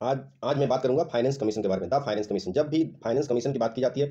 आज आज मैं बात करूंगा फाइनेंस कमीशन के बारे में। द फाइनेंस कमीशन, जब भी फाइनेंस कमीशन की बात की जाती है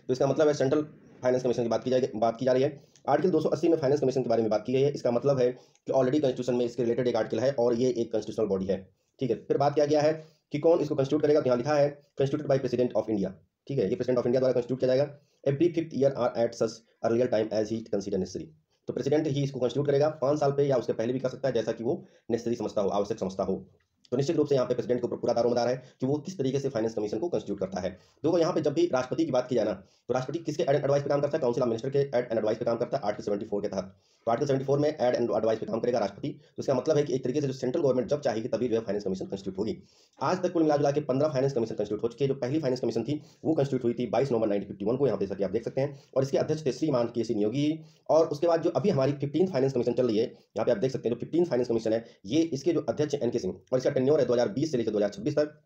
तो इसका मतलब है सेंट्रल फाइनेंस कमीशन की बात की जा रही है। आर्टिकल 280 में फाइनेंस कमीशन के बारे में बात की गई है। इसका मतलब है कि ऑलरेडी कॉन्स्टिट्यूशन में इसके रिलेटेड एक आर्टिकल है और ये एक कॉन्स्टिट्यूशनल बॉडी है। ठीक है, फिर बात किया गया है कि कौन इसको कंस्टिट्यूट करेगा, तो यहाँ लिखा है constituted by president of India. ठीक है, ये प्रेसिडेंट ऑफ इंडिया द्वारा कंस्टिट्यूट किया जाएगा। Every 5th year or at such earlier time as he consider necessary. तो प्रेसिडेंट ही इसको कंस्टिट्यूट करेगा 5 साल पे या उसके पहले भी कर सकता है, जैसा कि वो नेसेसरी समझता हो, आवश्यक समझता हो। तो निश्चित रूप से यहाँ पे प्रेसिडेंट को पूरा दारोमदार है कि वो किस तरीके से फाइनेंस कमीशन को कंस्टिट्यूट करता है। देखो यहाँ पे जब भी राष्ट्रपति की बात की जाए ना, तो राष्ट्रपति किसके एड एंड एडवाइस पे काम करता है? काउंसिल ऑफ मिनिस्टर के एड एंड एडवाइस पे काम करता है आर्टिकल 74 के तहत। तो आर्टिकल 74 में एड एंड एडवाइस पे काम करेगा राष्ट्रपति। तो इसका मतलब है कि एक तरीके से जो सेंट्रल गवर्नमेंट जब चाहेगी तभी जो है फाइनेंस कमीशन कंस्टिट्यूट होगी। आज तक कुल मिला के 15 फाइनेंस कमीशन कंस्टिट्यूट हो चुके हैं। जो पहली फाइनेंस कमीशन थी वो कंस्टिट्यूट हुई थी 22 नवंबर 1951 को, यहाँ पे आप देख सकते हैं। और इसके अध्यक्ष थे श्रीमान के.सी. नियोगी। और उसके बाद जो अभी हमारी 15th फाइनेंस कमीशन चल रही है, यहाँ पे आप देख सकते हैं जो 15th फाइनेंस कमीशन है, ये इसके जो अध्यक्ष एन के सिंह, और इसका टेन्योर है 2020 से लेकर 2026 तक।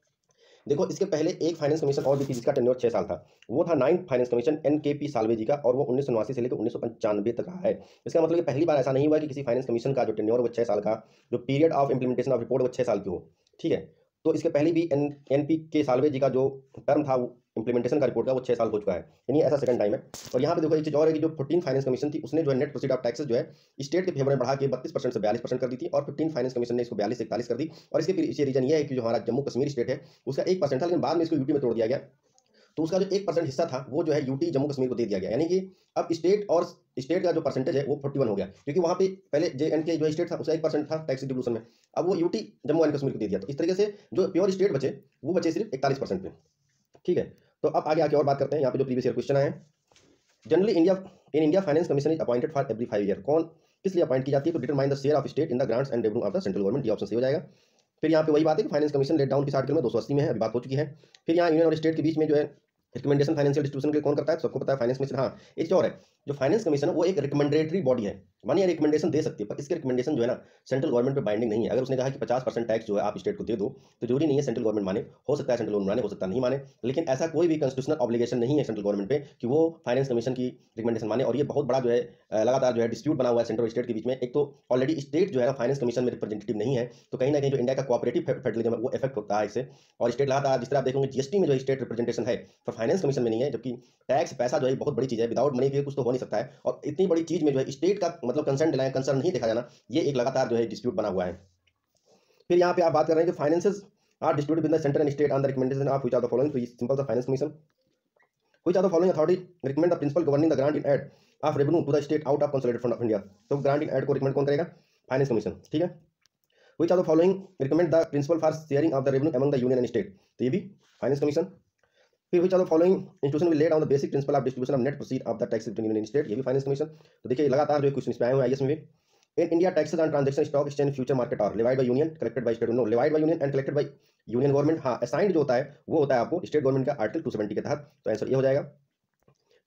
देखो इसके पहले एक फाइनेंस कमीशन और भी थी जिसका टेन्योर 6 साल था। वो था 9th finance commission NKP Salve ji का, और वो 1989 से लेकर 1995 तक रहा है। इसका मतलब कि पहली बार ऐसा नहीं हुआ कि किसी फाइनेंस कमीशन का जो टेन्योर वो 6 साल का, जो period of implementation of report वो 6 साल की हो। ठीक है, तो इसके पहले भी NP के साल्वे जी का जो टर्म था वो इंप्लीमेंटेशन का रिपोर्ट का वो 6 साल हो चुका है, यानी ऐसा सेकंड टाइम है। और यहाँ पे देखो एक चीज़ और है कि जो 14 फाइनेंस कमीशन थी उसने जो है नेट प्रोसीड ऑफ टैक्सेस जो है स्टेट के फेवर में बढ़ा के 32% से 42% कर दी थी, और 15 फाइनेंस कमीशन ने इसको 42 से 41 कर दी। और इसके पीछे रीजन ये है कि जो हमारा जम्मू कश्मीर स्टेट है उसका 1% था, लेकिन बाद में इसको यूटी में तोड़ दिया गया। तो उसका जो 1% हिस्सा था वो जो है यूटी जम्मू कश्मीर को दे दिया गया, यानी कि अब स्टेट का जो परसेंटेज है वो 41 हो गया, क्योंकि वहाँ पे पहले JNK जो स्टेट था उसका 1% था टैक्स डिस्ट्रीब्यूशन में, अब वो यूटी जम्मू एंड कश्मीर को दे दिया। तो इस तरीके से जो प्योर स्टेट बचे वो बचे सिर्फ 41% पे। ठीक है, तो अब आगे आके और बात करते हैं। यहाँ पे जो प्रीवियस ईयर क्वेश्चन आए हैं, generally India finance commission is appointed for every 5 year. कौन किस लिए अपॉइंट की जाती है? तो determine the share of state in the grants and revenue of the central government. ये ऑप्शन सही हो जाएगा। फिर यहाँ पे वही बात है कि फाइनेंस कमीशन लेट डाउन किस आर्टिकल में? 280 में है, अभी बात हो चुकी है। फिर यहाँ यूनियन और स्टेट के बीच में जो है रिकमेंडेशन फाइनेंशियल डिस्ट्रीब्यूशन के कौन करता है? सबको पता है, फाइनेंस कमीशन। हाँ, एक और है, जो फाइनेंस कमीशन है वो एक रिकमेंडेटरी बॉडी है, मानिए रिकमेंडेशन दे सकती है, पर इसके रिकमेंडेशन जो है ना सेंट्रल गवर्नमेंट पे बाइंडिंग नहीं है। अगर उसने कहा कि 50% टैक्स जो है आप स्टेट को दे दो, तो जरूरी नहीं है सेंट्रल गवर्नमेंट माने, हो सकता है सेंट्रल गवर्नमेंट माने, हो सकता नहीं माने, लेकिन ऐसा कोई भी कॉन्स्टिट्यूशनल ऑब्लिगेशन नहीं है सेंट्रल गवर्नमेंट पे कि वो फाइनेंस कमीशन की रिकमेंडेशन माने। और ये बहुत बड़ा जो है लगातार जो है डिस्प्यूट बना हुआ है सेंट्रल और स्टेट के बीच में। एक तो ऑलरेडी स्टेट जो है ना फाइनेंस कमीशन में रिप्रेजेंटेटिव नहीं है, तो कहीं ना कहीं जो इंडिया का कोऑपरेटिव फेडरलिज्म है वो इफेक्ट होता है इससे। और स्टेट लगातार, जिस तरह आप देखोगे जीएसटी में जो स्टेट रिप्रेजेंटेशन है, पर फाइनेंस कमीशन में नहीं है, जबकि टैक्स पैसा जो है बहुत बड़ी चीज़ है, विदाउट मनी के कुछ तो हो नहीं सकता है। और इतनी बड़ी चीज़ में जो है स्टेट का मतलब कंसर्न नहीं देखा जाना, ये एक लगातार जो है डिस्प्यूट बना हुआ है। फिर यहाँ पे आप बात कर रहे हैं कि finances are distributed with the centre and state on the recommendation of which of the following. तो ये सिंपल सा finance commission, which of the following authority recommend the principle governing the grant in aid of revenue to the state out of consolidated fund of India. तो grant in aid को recommend कौन करेगा? Finance commission. ठीक है, which of the following recommend the principle for sharing of the revenue among the union and state. तो ये भी finance commission. फिर which of the following institution will lay down the basic principle of distribution of net proceed of the tax between union and state. ये भी finance commission. तो देखिए लगातार जो क्वेश्चन इस पे आए हुए हैं IAS में भी। In India, taxes on transaction, stock exchange, future market are levied by union, collected by state. No, levied by union and collected by union government. हाँ, assigned जो होता है वो होता है आपको स्टेट गवर्नमेंट का आर्टिकल 270 के तहत। तो आंसर ये हो जाएगा।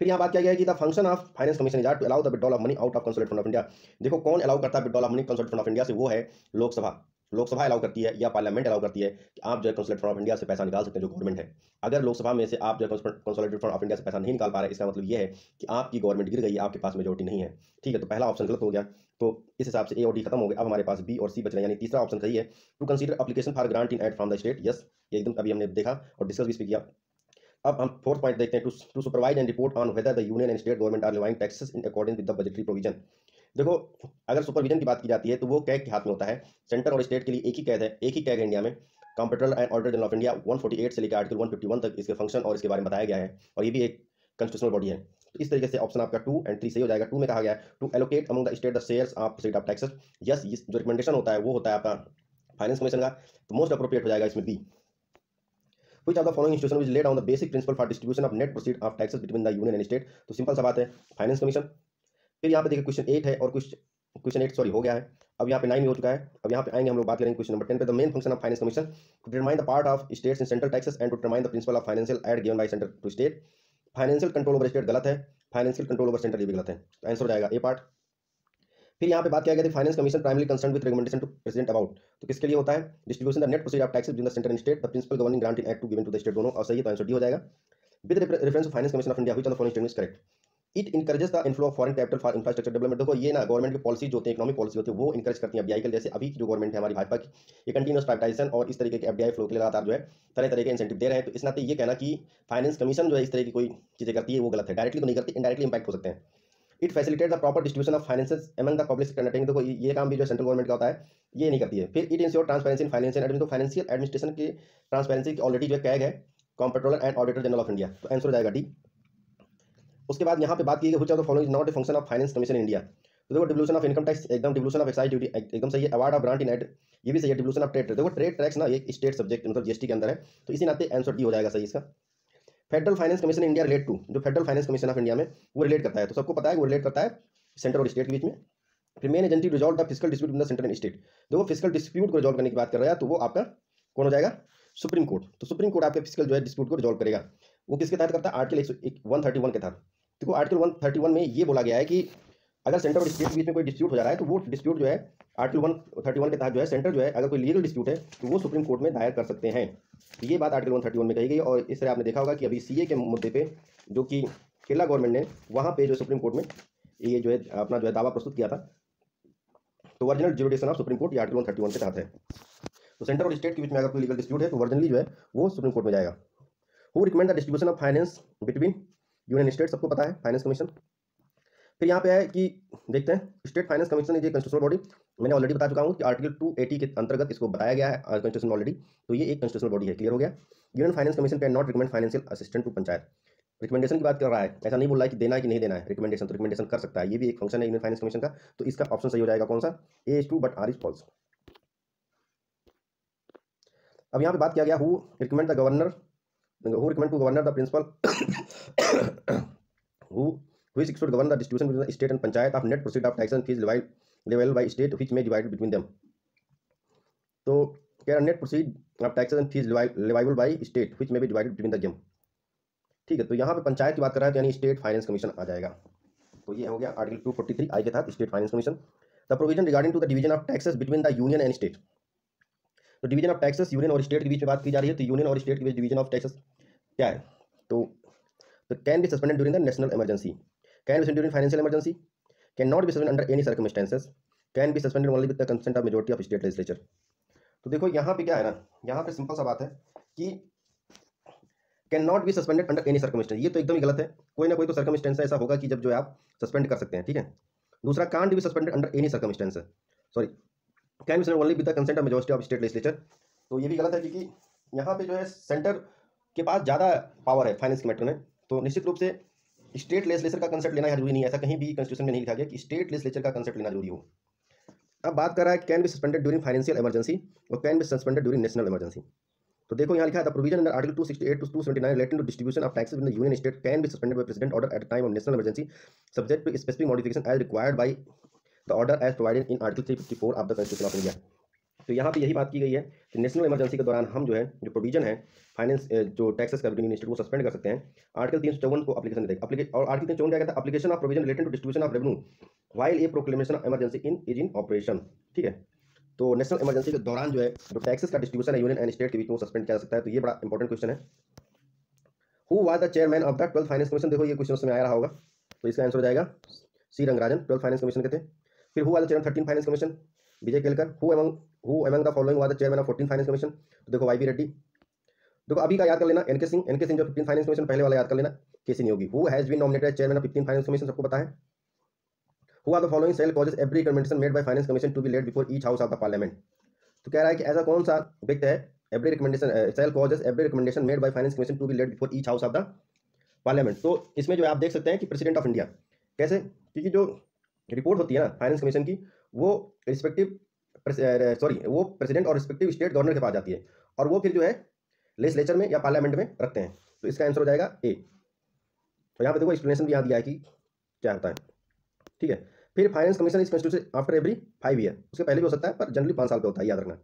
फिर यहाँ बात किया गया है कि the function of finance commission is to allow the withdrawal of money out of consolidated fund of India. देखो कौन अलाउ करता है withdrawal of money consolidated fund of India से? वो है लोकसभा। लोकसभा अलाउ करती है या पार्लियामेंट अलाउ करती है कि आप जो है कंसोलिडेटेड फंड ऑफ इंडिया से पैसा निकाल सकते हैं, जो गवर्नमेंट है। अगर लोकसभा में से आप जो है कंसोलिडेटेड फंड ऑफ इंडिया से पैसा नहीं निकाल पा रहे, इसका मतलब ये है कि आपकी गवर्नमेंट गिर गई, आपके पास मेजोरिटी नहीं है। ठीक है, तो पहला ऑप्शन गलत हो गया। तो इस हिसाब से A और D खत्म हो गए। अब हमारे पास B और C बच रहे हैं, यानी तीसरा ऑप्शन सही है। To consider application for grant in aid from the state. Yes, ये एकदम अभी हमने देखा और डिस्कस भी इस पे किया। अब हम फोर्थ पॉइंट देखते हैं, to supervise and report on whether the union and state government are levying taxes in according with the budgetary provision. देखो अगर सुपरविजन की बात की जाती है तो वो कैग के हाथ में होता है। सेंटर और स्टेट के लिए एक ही कैग है, एक ही कैग है इंडिया में। Computer and auditor general of India 148 से लेकर आर्टिकल 151 तक इसके फंक्शन और इसके बारे में बताया गया है, और ये भी एक कॉन्स्टिट्यूशनल बॉडी है। तो इस तरीके से ऑप्शन आपका 2 और 3 सही हो जाएगा। 2 में कहा गया है to allocate among the state the shares of proceed of taxes. Yes, जो रिकमेंडेशन होता है वो होता है आपका फाइनेंस कमीशन का, तो मोस्ट अप्रोप्रिएट हो जाएगा इसमें B। Which of the following institution which lay down the basic principle for distribution of net proceed of taxes between the union and state? तो सिंपल सा बात है, फाइनेंस कमीशन। फिर यहाँ पे देखिए क्वेश्चन 8 है और क्वेश्चन 8 सॉरी हो गया है, अब यहाँ पे 9 भी हो चुका है। अब यहाँ पे आएंगे हम लोग, बात करेंगे क्वेश्चन नंबर 10 पे। The main function of finance commission to determine the part of states in central taxes and to determine the principle of financial aid given by centre to state. Financial control over state गलत है, financial control over centre ये भी गलत है, तो answer हो जाएगा A part. फिर यहाँ पे बात किया गया था finance commission primary concern with recommendation to president about. तो किसके लिए होता है? Distribution the net proceed of taxes between the centre and state, the principle governing grant in act to given to the state. दोनों और सही है, तो आंसर D हो जाएगा। With reference to finance commission of India which of the following statement is correct. It encourages the inflow of foreign capital for infrastructure development. देखो ये ना गवर्नमेंट की पॉलिसीज होती है, इकोनॉमिक पॉलिसी होती है, वो इनकरेज करती है एफडीआई के। जैसे अभी की जो गवर्नमेंट है हमारी भाजपा की, ये कंटिन्यूस प्राइवेटाइजेशन और इस तरीके के एफडीआई फ्लो के लिए लगातार जो है तरह तरह के इंसेंटिव दे रहे हैं। तो इस नाते ये कहना कि फाइनेंस कमीशन जो है इस तरह की कोई चीज़ें करती है वो गलत है। डायरेक्टली तो नहीं करती, इनडायरेक्टली इंपैक्ट हो सकते हैं। It facilitate the proper distribution of finances among the public sector undertaking. देखो ये काम भी जो सेंट्रल गवर्नमेंट का होता है, ये नहीं करती है। फिर it ensure transparency in financial administration. तो फाइनेंशियल एडमिनिस्ट्रेशन की ट्रांसपेरेंसी की ऑलरेडी जो है कैग है comptroller and auditor general of India, तो आंसर हो जाएगा डी। उसके बाद यहाँ पे बात की गई which of the following is not a function of finance commission in India. तो देखो डिवल्यूशन ऑफ इनकम टैक्स एकदम, डिवल्यूशन ऑफ एक्साइज ड्यूटी एकदम सही है, award of grant in aid ये भी सही है, डिवल्यूशन ऑफ ट्रेड, देखो ट्रेड टैक्स ना ये स्टेट सब्जेक्ट मतलब जीएसटी के अंदर है, तो इसी नाते आंसर डी हो जाएगा सही इसका। Federal finance commission India relate to, जो federal finance commission of India में वो रिलेट करता है, तो सबको पता है वो रिलेट करता है सेंटर और स्टेट के बीच में। फिर main agency resolve the fiscal dispute in the centre and state. देखो फिस्कल डिस्प्यूट को रिजॉल्व करने की बात कर रहा है तो वो आपका कौन हो जाएगा, सुप्रीम कोर्ट। तो सुप्रीम कोर्ट आपके फिस्कल जो है डिस्प्यूट को रिजॉल्व करेगा। वो किसके तहत करता है, आर्टिकल 131 के तहत। देखो आर्टिकल 131 में ये बोला गया है कि अगर सेंटर और स्टेट के बीच में कोई डिस्प्यूट हो जा रहा है तो वो डिस्प्यूट जो है आर्टिकल 131 के तहत जो है सेंटर जो है अगर कोई लीगल डिस्प्यूट है तो वो सुप्रीम कोर्ट में दायर कर सकते हैं। ये बात आर्टिकल 131 में कही गई। और इस तरह आपने देखा होगा कि अभी सीए के मुद्दे पे जो कि केरला गवर्नमेंट ने वहाँ पे जो सुप्रीम कोर्ट में ये जो है अपना जो है दावा प्रस्तुत किया था, तो ओरिजिनल जुडिक्शन ऑफ सुप्रीम कोर्ट ये आर्टिकल 131 के तहत है। तो सेंटर और स्टेट के बीच में अगर कोई लीगल डिस्प्यूट है तो ओरिजिनली जो है वो सुप्रीम कोर्ट में जाएगा। Who recommend the distribution of finance between union state, सबको पता है फाइनेंस कमीशन। फिर यहाँ पे है कि देखते हैं state finance commission is a constitutional body. मैंने ऑलरेडी बता चुका हूँ कि आर्टिकल 280 के अंतर्गत इसको बताया गया है कॉन्स्टिट्यूशन ऑलरेडी, तो ये एक कंस्टिट्यूशनल बॉडी है, क्लियर हो गया। Union finance commission can not recommend financial assistant to panchayat. Recommendation की बात कर रहा है, ऐसा नहीं बोल रहा है कि देना है कि नहीं देना है, रिकमेंडेशन तो रिकमेंडेशन कर सकता है, ये भी एक फंक्शन है यूनियन फाइनेंस कमीशन का। तो इसका ऑप्शन सही हो जाएगा कौन सा, A is true but R is false. अब यहाँ पे बात किया गया who recommend the governor, who recommend to governor the principle who which should govern the distribution between the state and panchayat of net proceeds of taxes and fees levied by state which may divide between them। तो कह रहा net proceed of taxes and fees leviable by state which may be divided between the them. ठीक है, तो यहाँ पे पंचायत की बात कर रहा है तो यानी स्टेट फाइनेंस कमीशन आ जाएगा। तो ये हो गया आर्टिकल 243 आई के तहत state finance commission. The provision regarding to the division of taxes between the union and state. तो डिवीजन ऑफ टैक्सेस यूनियन और स्टेट के बीच में बात की जा रही है, तो यूनियन और स्टेट के बीच डिवीजन ऑफ टैक्सेस क्या है, तो can be suspended during the national emergency, can be suspended during financial emergency, cannot be suspended under any circumstances, can be suspended only with the consent of majority of state legislature। तो देखो यहाँ पे क्या है ना, यहाँ पे simple सा बात है कि can not be suspended under any circumstance, ये तो एकदम ही गलत है। कोई ना कोई तो सर्कमस्टेंस ऐसा होगा कि जब जो है आप सस्पेंड कर सकते हैं, ठीक है। दूसरा can't be suspended under any circumstance, sorry can be suspended only with the consent of majority of state legislature. तो ये भी गलत है क्योंकि यहाँ पे जो है सेंटर के पास ज़्यादा पावर है फाइनेंस के मैटर में, तो निश्चित रूप से स्टेट लेजिस्लेचर का कंसेप्ट लेना जरूरी नहीं है। ऐसा कहीं भी कॉन्स्टिट्यूशन में नहीं लिखा गया कि स्टेट लेजिस्लेचर का कंसेप्ट लेना जरूरी हो। अब बात कर रहा है can be suspended during financial emergency और can be suspended during national emergency. तो देखो यहाँ लिखा है the provision under article 268 to 279 relating to distribution of taxes in the union state can be suspended by president order at time of national emergency subject to specific modification as required by the order as provided in article 354 of the constitution of India. तो यहाँ पे यही बात की गई है कि national emergency के दौरान हम जो है जो प्रोविजन है फाइनेंस जो टैक्सेस का बिटवीन स्टेट वो सस्पेंड कर सकते हैं। आर्टिकल 354 को एप्लीकेशन देगा और आर्टिकल 354 क्या कहता है, application of provision related to distribution of revenue while a proclamation of emergency in operation. ठीक है, तो नेशनल इमरजेंसी के दौरान जो है जो टैक्सेस का डिस्ट्रीब्यूशन है यूनियन एंड स्टेट के बीच में सस्पेंड किया जा सकता है। तो ये बड़ा इंपॉर्टेंट क्वेश्चन है। Who was the chairman of the 12th finance commission, देखो ये क्वेश्चन में आ रहा होगा, तो इसका आंसर हो जाएगा सी रंगराजन, 12th फाइनेंस कमीशन के थे। फिर who was the chairman 13th finance commission, Vijay Kelkar. Who among the following was the chairman of 14th finance commission, तो देखो वाई बी रेड्डी। देखो अभी का याद कर लेना, एनके सिंह जो 15th फाइनेंस कमीशन पहले वाला याद कर लेना, केसी नहीं होगी। Who has been nominated as chairman of 15th finance commission, सबको पता है। Who are the following shall causes every recommendation made by finance commission to be laid before each house of the parliament. तो कह रहा है कि ऐसा कौन सा व्यक्ति है every recommendation shall causes every recommendation made by finance commission to be laid before each house of the parliament. तो इसमें जो आप देख सकते हैं कि प्रेसिडेंट ऑफ इंडिया, कैसे, क्योंकि जो रिपोर्ट होती है ना फाइनेंस कमीशन की वो रिस्पेक्टिव वो प्रेसिडेंट और रिस्पेक्टिव स्टेट गवर्नर के पास जाती है और वो फिर जो है लेजिस्लेचर में या पार्लियामेंट में रखते हैं। तो इसका आंसर हो जाएगा ए। तो यहाँ पे देखो एक्सप्लेनेशन भी यहाँ दिया है कि क्या होता है। ठीक है, फिर finance commission is constitution after every 5 year, उसके पहले भी हो सकता है पर जनरली 5 साल पे होता है, याद रखना।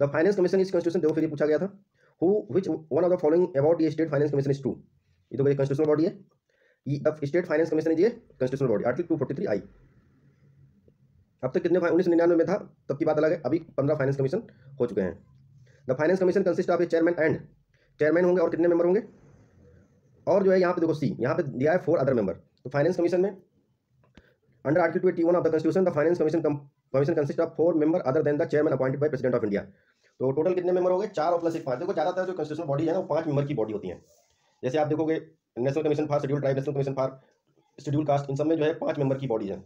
The finance commission is constitution, देखो फिर ये पूछा गया था who which one of the following about ये state finance commission is true. ये तो कोई कॉन्स्टिट्यूशनल बॉडी है, ये स्टेट फाइनेंस कमीशन इज ये कॉन्स्टिट्यूशनल बॉडी, आर्टिकल 243 आई। अब तक कितने 1999 में था तब की बात अलग है, अभी 15 फाइनेंस कमीशन हो चुके हैं। The finance commission consist of A chairman होंगे और कितने मेंबर होंगे, और जो है यहाँ पे देखो सी यहाँ पे दिया है 4 अदर मेंबर। तो फाइनेंस कमीशन में under article 281 of the constitution the finance commission consist of 4 member other than the chairman appointed by president of India. तो टोटल कितने मेंबर हो गए? 4 और प्लस 1 5। देखो ज़्यादातर जो कॉन्स्टिट्यूशनल बॉडी है ना वो 5 मेंबर की बॉडी होती है। जैसे आप देखोगे national commission for schedule tribe, national commission for schedule caste, इन सब में जो है 5 मेंबर की बॉडीज है।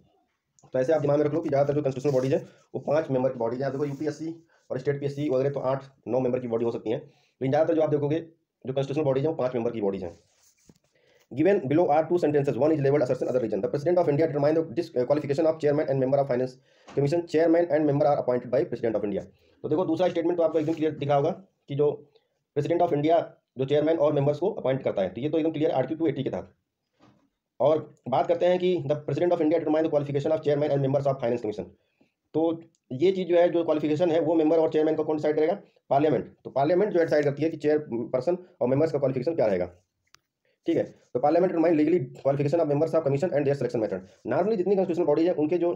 तो ऐसे आप दिमाग में रख लो कि ज़्यादातर जो कॉन्स्टिट्यूशनल बॉडीज है वो 5 मेंबर की बॉडीज है। देखो यूपीएससी और स्टेट पीएससी वगैरह तो 8-9 मेंबर की बॉडी हो सकती है, लेकिन ज़्यादातर जो आप देखोगे जो कॉन्स्टिट्यूशनल बॉडीज है वो 5 मेंबर की बॉडीज हैं। Given below are two sentences. One is labeled assertion, other region. The President of India determines the disqualification of chairman and member of Finance Commission. Chairman and member are appointed by President of India. तो देखो दूसरा statement तो आपको एकदम clear दिखा होगा कि जो प्रेसिडेंट ऑफ इंडिया जो चेयरमैन और मेंबर्स को अपॉइंट करता है, तो ये तो एकदम क्लियर आर्टिकल 280 के तहत। और बात करते हैं कि the president of India determine the qualification of chairman and members of finance commission. तो ये चीज़ जो है जो क्वालिफिकेशन है वो मेंबर और चेयरमैन को कौन डिसाइड करेगा? पार्लियामेंट। तो पार्लियामेंट जो डिसाइड करती है कि चेयरपर्सन और मेंबर्स का क्वालिफिकेशन क्या रहेगा। ठीक है, तो parliament determine legally qualification of members of commission and their selection method. Normally जितनी कॉन्स्टिट्यूशनल बॉडी है उनके जो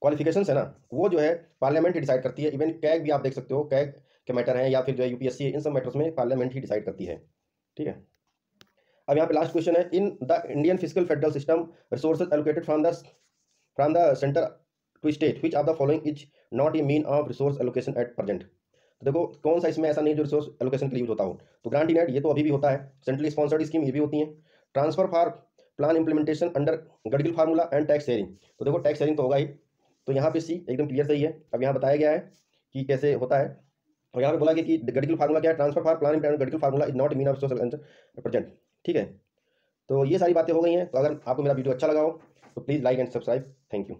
क्वालिफिकेशंस है ना वो जो है पार्लियामेंट ही डिसाइड करती है। इवन कैग भी आप देख सकते हो, कैग के मैटर हैं या फिर जो है यूपीएससी, इन सब मैटर्स में पार्लियामेंट ही डिसाइड करती है। ठीक है, अब यहाँ पे लास्ट क्वेश्चन है, in the Indian physical federal system resources allocated from the centre to state which of the following is not a mean of resource allocation at present. तो देखो कौन सा इसमें ऐसा नहीं जो रिसोर्स एलोकेशन के लिए यूज होता हो। तो ग्रांट इन एड ये तो अभी भी होता है, सेंट्रली स्पॉन्सर्ड स्कीम ये भी होती है, transfer for plan implementation under Gadgil formula and tax sharing. तो देखो टैक्स शेयरिंग तो होगा ही, तो यहाँ पे सी एकदम क्लियर सही है। अब यहाँ बताया गया है कि कैसे होता है, और यहाँ पे बोला कि गडगिल फार्मूला क्या है? Transfer for plan implementation Gadgil formula is not mean of resource present. ठीक है, तो ये सारी बातें हो गई हैं। तो अगर आपको मेरा वीडियो अच्छा लगा हो तो please like and subscribe. Thank you.